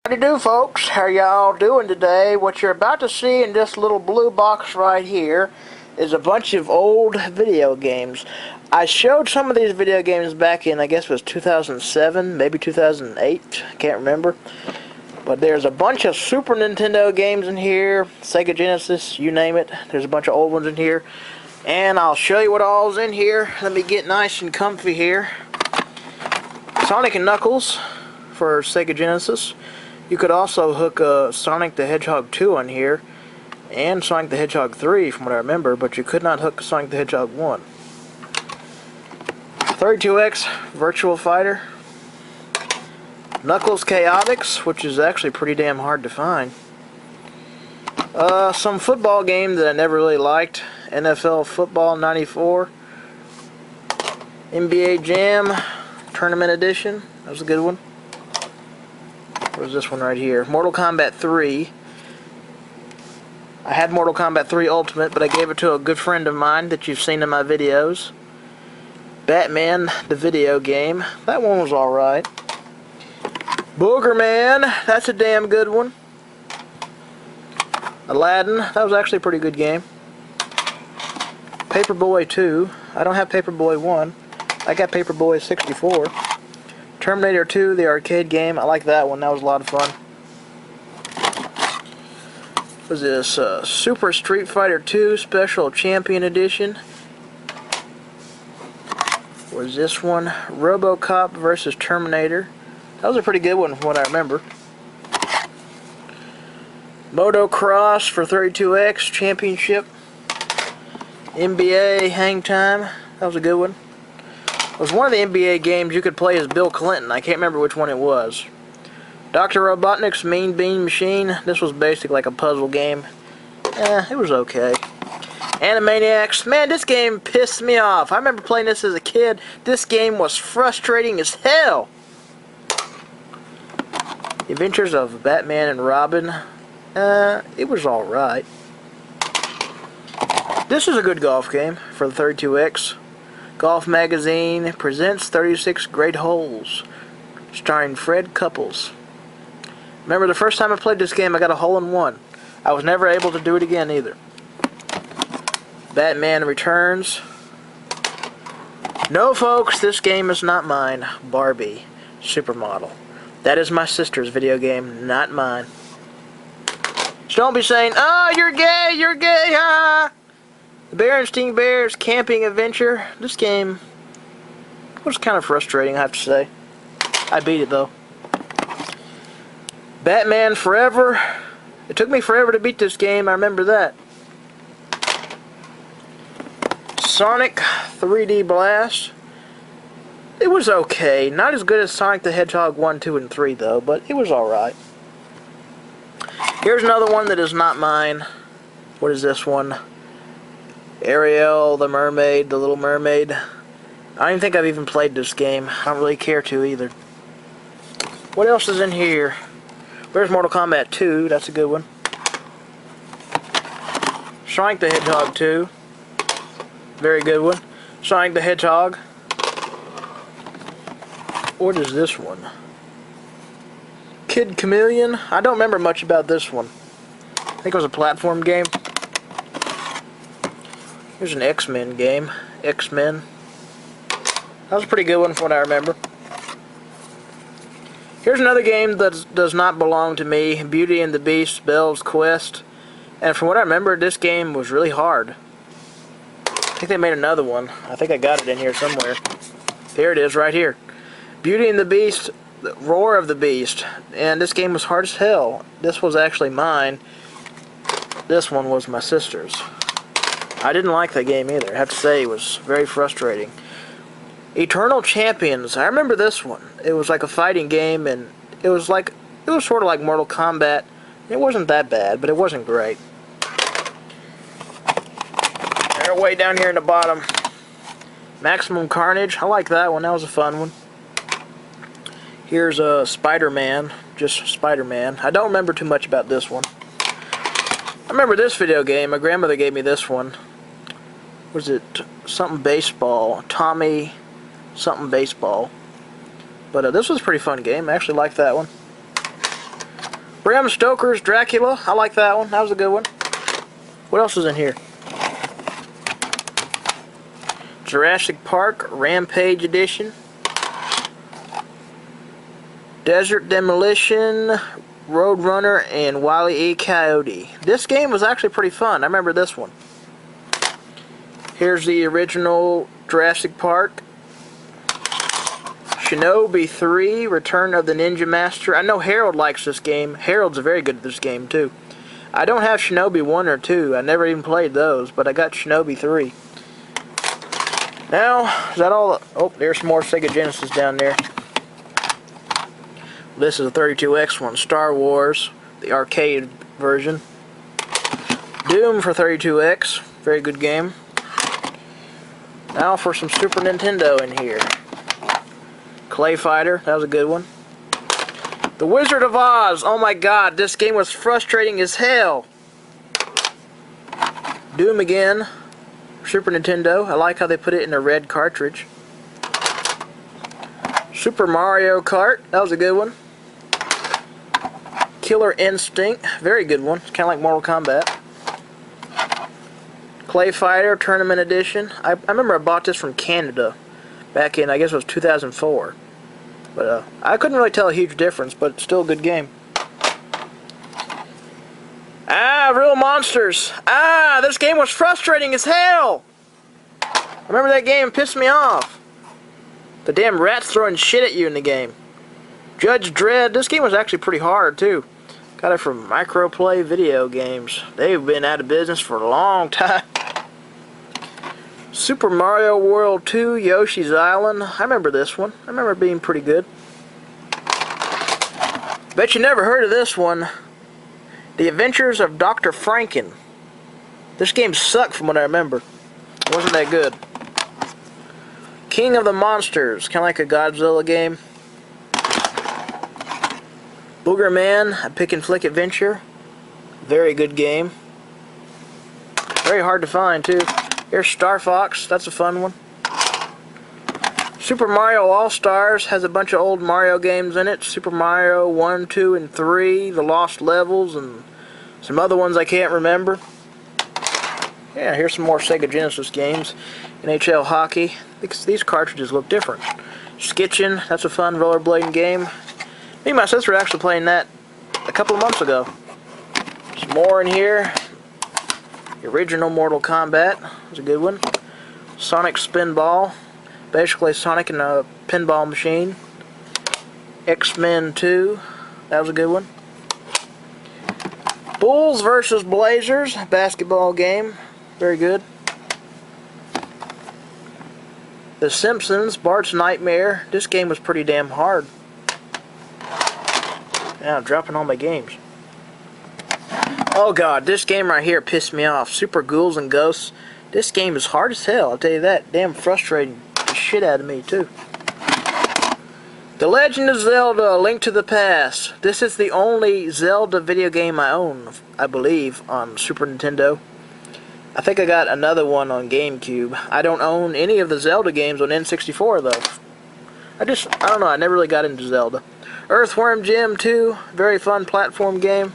Howdy do, folks. How y'all doing today? What you're about to see in this little blue box right here is a bunch of old video games. I showed some of these video games back in, I guess it was 2007, maybe 2008, can't remember. But there's a bunch of Super Nintendo games in here, Sega Genesis, you name it. There's a bunch of old ones in here. And I'll show you what all's in here. Let me get nice and comfy here. Sonic and Knuckles for Sega Genesis. You could also hook Sonic the Hedgehog 2 on here, and Sonic the Hedgehog 3 from what I remember, but you could not hook Sonic the Hedgehog 1. 32X Virtual Fighter. Knuckles Chaotix, which is actually pretty damn hard to find. Some football game that I never really liked. NFL Football 94. NBA Jam Tournament Edition. That was a good one. Where's this one right here? Mortal Kombat 3. I had Mortal Kombat 3 Ultimate, but I gave it to a good friend of mine that you've seen in my videos. Batman, the video game. That one was alright. Boogerman. That's a damn good one. Aladdin. That was actually a pretty good game. Paperboy 2. I don't have Paperboy 1. I got Paperboy 64. Terminator 2, the arcade game. I like that one. That was a lot of fun. What was this? Super Street Fighter 2 Special Champion Edition. What was this one? RoboCop versus Terminator. That was a pretty good one from what I remember. Motocross for 32X Championship. NBA Hang Time. That was a good one. It was one of the NBA games you could play as Bill Clinton. I can't remember which one it was. Dr. Robotnik's Mean Bean Machine. This was basically like a puzzle game. It was okay. Animaniacs. Man, this game pissed me off. I remember playing this as a kid. This game was frustrating as hell. The Adventures of Batman and Robin. It was alright. This is a good golf game for the 32X. Golf Magazine presents 36 Great Holes, starring Fred Couples. Remember the first time I played this game, I got a hole-in-one. I was never able to do it again either. Batman Returns. No, folks, this game is not mine. Barbie, Supermodel. That is my sister's video game, not mine. So don't be saying, "Oh, you're gay, ha!" The Berenstein Bears Camping Adventure. This game was kind of frustrating, I have to say. I beat it, though. Batman Forever. It took me forever to beat this game, I remember that. Sonic 3D Blast. It was okay. Not as good as Sonic the Hedgehog 1, 2, and 3, though, but it was alright. Here's another one that is not mine. What is this one? Ariel, the Mermaid, the Little Mermaid. I don't even think I've even played this game. I don't really care to either. What else is in here? Where's Mortal Kombat 2? That's a good one. Sonic the Hedgehog 2. Very good one. Sonic the Hedgehog. What is this one? Kid Chameleon. I don't remember much about this one. I think it was a platform game. Here's an X-Men game. X-Men. That was a pretty good one from what I remember. Here's another game that does not belong to me. Beauty and the Beast, Belle's Quest. And from what I remember, this game was really hard. I think they made another one. I think I got it in here somewhere. Here it is, right here. Beauty and the Beast, the Roar of the Beast. And this game was hard as hell. This was actually mine. This one was my sister's. I didn't like that game either. I have to say it was very frustrating. Eternal Champions. I remember this one. It was like a fighting game, and it was sort of like Mortal Kombat. It wasn't that bad, but it wasn't great. They're way down here in the bottom. Maximum Carnage. I like that one. That was a fun one. Here's Spider-Man. Just Spider-Man. I don't remember too much about this one. I remember this video game. My grandmother gave me this one. Was it something baseball? Tommy something baseball. But this was a pretty fun game. I actually liked that one. Bram Stoker's Dracula. I like that one. That was a good one. What else is in here? Jurassic Park Rampage Edition. Desert Demolition, Roadrunner, and Wile E. Coyote. This game was actually pretty fun. I remember this one. Here's the original Jurassic Park. Shinobi 3, Return of the Ninja Master. I know Harold likes this game. Harold's very good at this game too. I don't have Shinobi 1 or 2. I never even played those, but I got Shinobi 3. Now, is that all? Oh, there's some more Sega Genesis down there. This is a 32X one. Star Wars, the arcade version. Doom for 32X. Very good game. Now for some Super Nintendo in here. Clay Fighter. That was a good one. The Wizard of Oz. Oh my god, this game was frustrating as hell. Doom again. Super Nintendo. I like how they put it in a red cartridge. Super Mario Kart. That was a good one. Killer Instinct, very good one. It's kind of like Mortal Kombat. Clay Fighter Tournament Edition. I remember I bought this from Canada back in, I guess it was 2004. But I couldn't really tell a huge difference, but it's still a good game. Ah, Real Monsters. Ah, this game was frustrating as hell. I remember that game pissed me off. The damn rats throwing shit at you in the game. Judge Dredd. This game was actually pretty hard too. Got it from Microplay Video Games. They've been out of business for a long time. Super Mario World 2, Yoshi's Island. I remember this one. I remember it being pretty good. Bet you never heard of this one. The Adventures of Dr. Franken. This game sucked from what I remember. It wasn't that good. King of the Monsters. Kind of like a Godzilla game. Booger Man, a pick and flick adventure. Very good game. Very hard to find too. Here's Star Fox, that's a fun one. Super Mario All-Stars has a bunch of old Mario games in it. Super Mario 1, 2, and 3, The Lost Levels, and some other ones I can't remember. Yeah, here's some more Sega Genesis games. NHL Hockey. These cartridges look different. Skitchin', that's a fun rollerblading game. Me and my sister were actually playing that a couple of months ago. Some more in here. The original Mortal Kombat was a good one. Sonic Spinball. Basically Sonic in a pinball machine. X-Men 2. That was a good one. Bulls versus Blazers. Basketball game. Very good. The Simpsons. Bart's Nightmare. This game was pretty damn hard. Now I'm dropping all my games. Oh god, this game right here pissed me off. Super Ghouls and Ghosts. This game is hard as hell, I'll tell you that. Damn frustrating the shit out of me too. The Legend of Zelda: A Link to the Past. This is the only Zelda video game I own, I believe, on Super Nintendo. I think I got another one on GameCube. I don't own any of the Zelda games on N64 though. I don't know, I never really got into Zelda. Earthworm Jim 2, very fun platform game.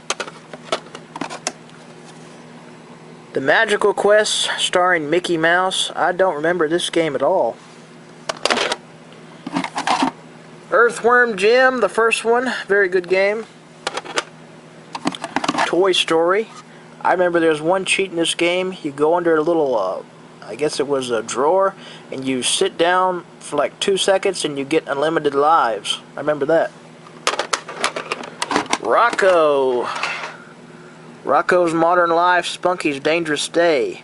The Magical Quest, starring Mickey Mouse. I don't remember this game at all. Earthworm Jim, the first one, very good game. Toy Story. I remember there's one cheat in this game. You go under a little, I guess it was a drawer, and you sit down for like 2 seconds and you get unlimited lives. I remember that. Rocco. Rocco's Modern Life, Spunky's Dangerous Day.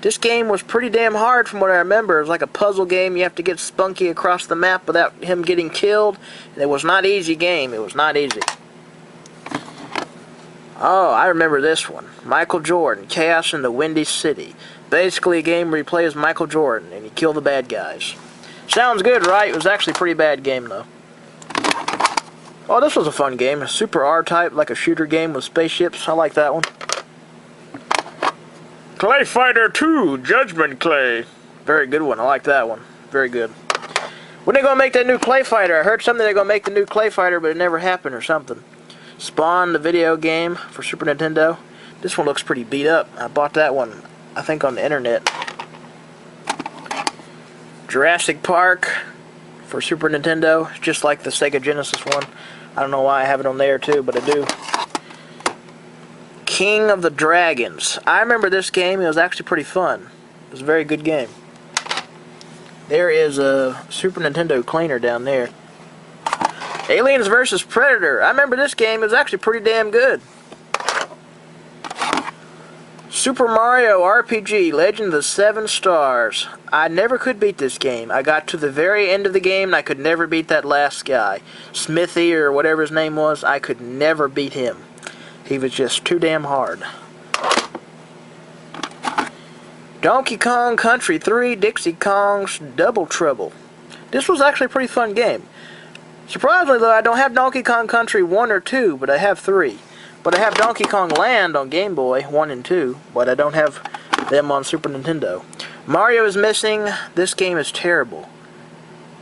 This game was pretty damn hard from what I remember. It was like a puzzle game. You have to get Spunky across the map without him getting killed. And it was not an easy game. It was not easy. Oh, I remember this one. Michael Jordan, Chaos in the Windy City. Basically a game where you play as Michael Jordan and you kill the bad guys. Sounds good, right? It was actually a pretty bad game, though. Oh, this was a fun game. A Super R-Type, like a shooter game with spaceships. I like that one. Clay Fighter 2, Judgment Clay. Very good one. I like that one. Very good. When are they going to make that new Clay Fighter? I heard something they're going to make the new Clay Fighter, but it never happened or something. Spawn, the video game for Super Nintendo. This one looks pretty beat up. I bought that one, I think, on the internet. Jurassic Park for Super Nintendo, just like the Sega Genesis one. I don't know why I have it on there too, but I do. King of the Dragons. I remember this game. It was actually pretty fun. It was a very good game. There is a Super Nintendo cleaner down there. Aliens vs. Predator. I remember this game. It was actually pretty damn good. Super Mario RPG, Legend of the Seven Stars. I never could beat this game. I got to the very end of the game and I could never beat that last guy. Smithy or whatever his name was, I could never beat him. He was just too damn hard. Donkey Kong Country 3, Dixie Kong's Double Trouble. This was actually a pretty fun game. Surprisingly though, I don't have Donkey Kong Country 1 or 2, but I have 3. But I have Donkey Kong Land on Game Boy 1 and 2, but I don't have them on Super Nintendo. Mario is missing. This game is terrible.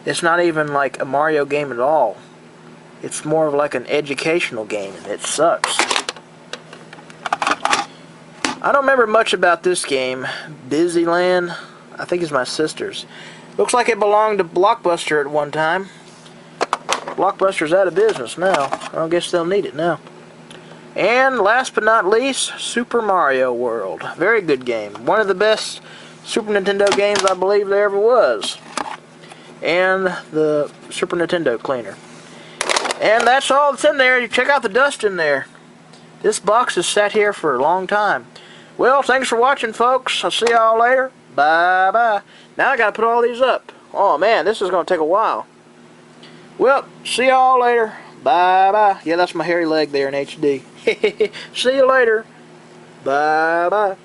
It's not even like a Mario game at all. It's more of like an educational game, and it sucks. I don't remember much about this game. Dizzyland, I think it's my sister's. Looks like it belonged to Blockbuster at one time. Blockbuster's out of business now. I don't guess they'll need it now. And last but not least, Super Mario World. Very good game. One of the best Super Nintendo games I believe there ever was. And the Super Nintendo cleaner. And that's all that's in there. You check out the dust in there. This box has sat here for a long time. Well, thanks for watching, folks. I'll see y'all later. Bye-bye. Now I gotta put all these up. Oh, man, this is gonna take a while. Well, see y'all later. Bye-bye. Yeah, that's my hairy leg there in HD. See you later. Bye-bye.